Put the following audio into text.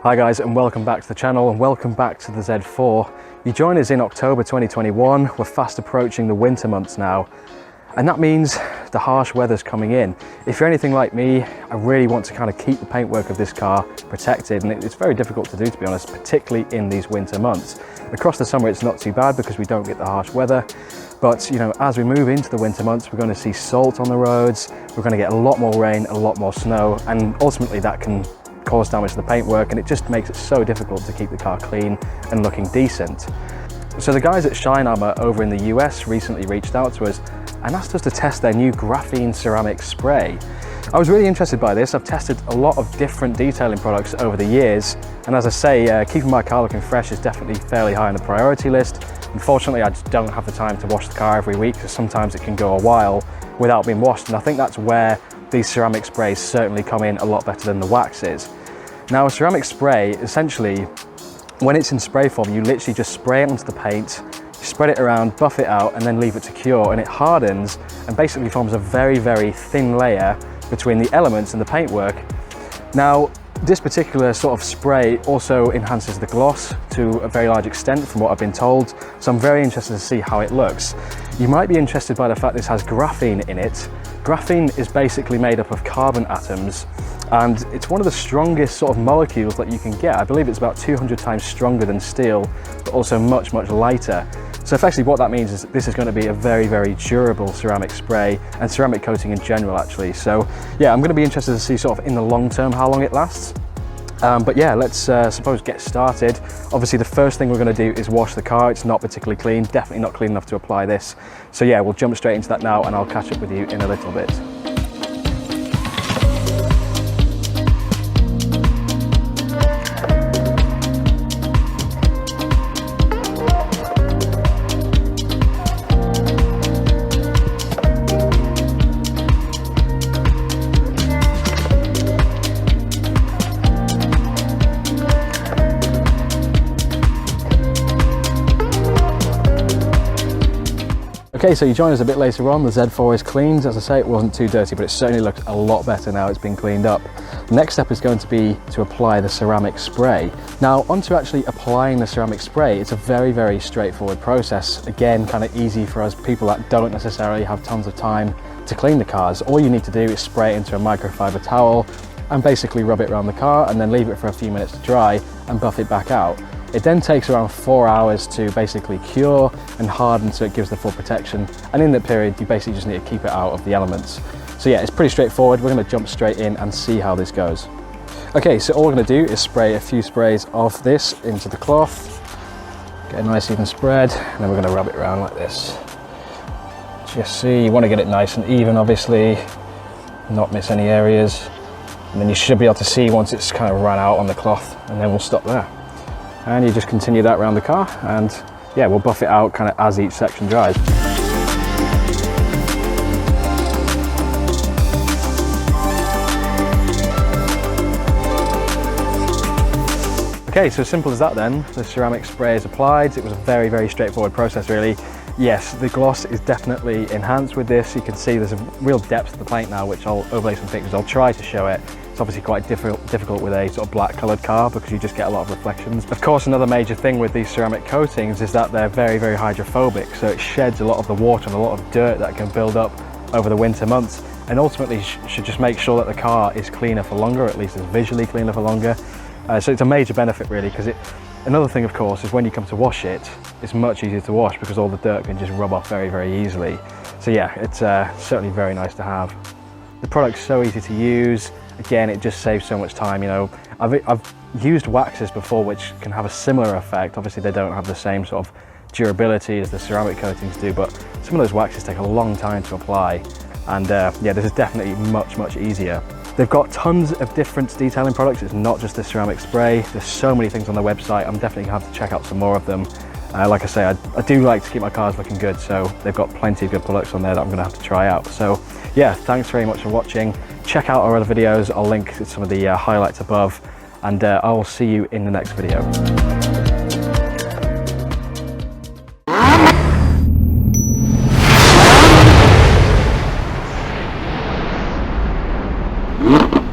Hi guys, and welcome back to the channel and welcome back to the Z4. You joined us in October 2021. We're fast approaching the winter months now, and that means the harsh weather's coming in. If you're anything like me, I really want to kind of keep the paintwork of this car protected, and it's very difficult to do, to be honest, particularly in these winter months. Across the summer it's not too bad because we don't get the harsh weather, but you know, as we move into the winter months, we're going to see salt on the roads, we're going to get a lot more rain, a lot more snow, and ultimately that can cause damage to the paintwork, and it just makes it so difficult to keep the car clean and looking decent. So the guys at ShineArmor over in the US recently reached out to us and asked us to test their new graphene ceramic spray. I was really interested by this. I've tested a lot of different detailing products over the years, and as I say, keeping my car looking fresh is definitely fairly high on the priority list. Unfortunately, I just don't have the time to wash the car every week, because sometimes it can go a while without being washed, and I think that's where these ceramic sprays certainly come in a lot better than the waxes. Now, a ceramic spray, essentially, when it's in spray form, you literally just spray it onto the paint, you spread it around, buff it out, and then leave it to cure, and it hardens and basically forms a very, very thin layer between the elements and the paintwork. Now, this particular sort of spray also enhances the gloss to a very large extent from what I've been told, so I'm very interested to see how it looks. You might be interested by the fact this has graphene in it. Graphene is basically made up of carbon atoms, and it's one of the strongest sort of molecules that you can get. I believe it's about 200 times stronger than steel, but also much, much lighter. So effectively what that means is that this is going to be a very, very durable ceramic spray and ceramic coating in general, actually. So yeah, I'm going to be interested to see sort of in the long term how long it lasts. But yeah, let's suppose get started. Obviously the first thing we're going to do is wash the car. It's not particularly clean, definitely not clean enough to apply this. So yeah, we'll jump straight into that now and I'll catch up with you in a little bit. Okay, so you join us a bit later on. The Z4 is cleaned. As I say, it wasn't too dirty, but it certainly looks a lot better now it's been cleaned up. The next step is going to be to apply the ceramic spray. Now, onto actually applying the ceramic spray, it's a very, very straightforward process. Again, kind of easy for us people that don't necessarily have tons of time to clean the cars. All you need to do is spray it into a microfiber towel and basically rub it around the car and then leave it for a few minutes to dry and buff it back out. It then takes around 4 hours to basically cure and harden so it gives the full protection, and in that period you basically just need to keep it out of the elements. So yeah, it's pretty straightforward. We're going to jump straight in and see how this goes. Okay, so all we're going to do is spray a few sprays of this into the cloth, get a nice even spread, and then we're going to rub it around like this. Just see, you want to get it nice and even, obviously, not miss any areas, and then you should be able to see once it's kind of run out on the cloth, and then we'll stop there. And you just continue that around the car, and yeah, we'll buff it out kind of as each section dries. Okay, so simple as that then. The ceramic spray is applied. It was a very, very straightforward process, really. Yes, the gloss is definitely enhanced with this. You can see there's a real depth to the paint now, which I'll overlay some pictures. I'll try to show it. It's obviously quite difficult with a sort of black coloured car because you just get a lot of reflections. Of course, another major thing with these ceramic coatings is that they're very, very hydrophobic, so it sheds a lot of the water and a lot of dirt that can build up over the winter months, and ultimately should just make sure that the car is cleaner for longer, or at least is visually cleaner for longer. So it's a major benefit, really, because another thing, of course, is when you come to wash it, it's much easier to wash because all the dirt can just rub off very, very easily. So yeah, it's certainly very nice to have. The product's so easy to use. Again, it just saves so much time. You know, I've used waxes before which can have a similar effect. Obviously they don't have the same sort of durability as the ceramic coatings do, but some of those waxes take a long time to apply, and yeah, this is definitely much, much easier. They've got tons of different detailing products. It's not just the ceramic spray. There's so many things on their website. I'm definitely gonna have to check out some more of them. Like I say, I do like to keep my cars looking good, so they've got plenty of good products on there that I'm gonna have to try out. So yeah, thanks very much for watching. Check out our other videos. I'll link some of the highlights above, and I'll see you in the next video. Mm-hmm.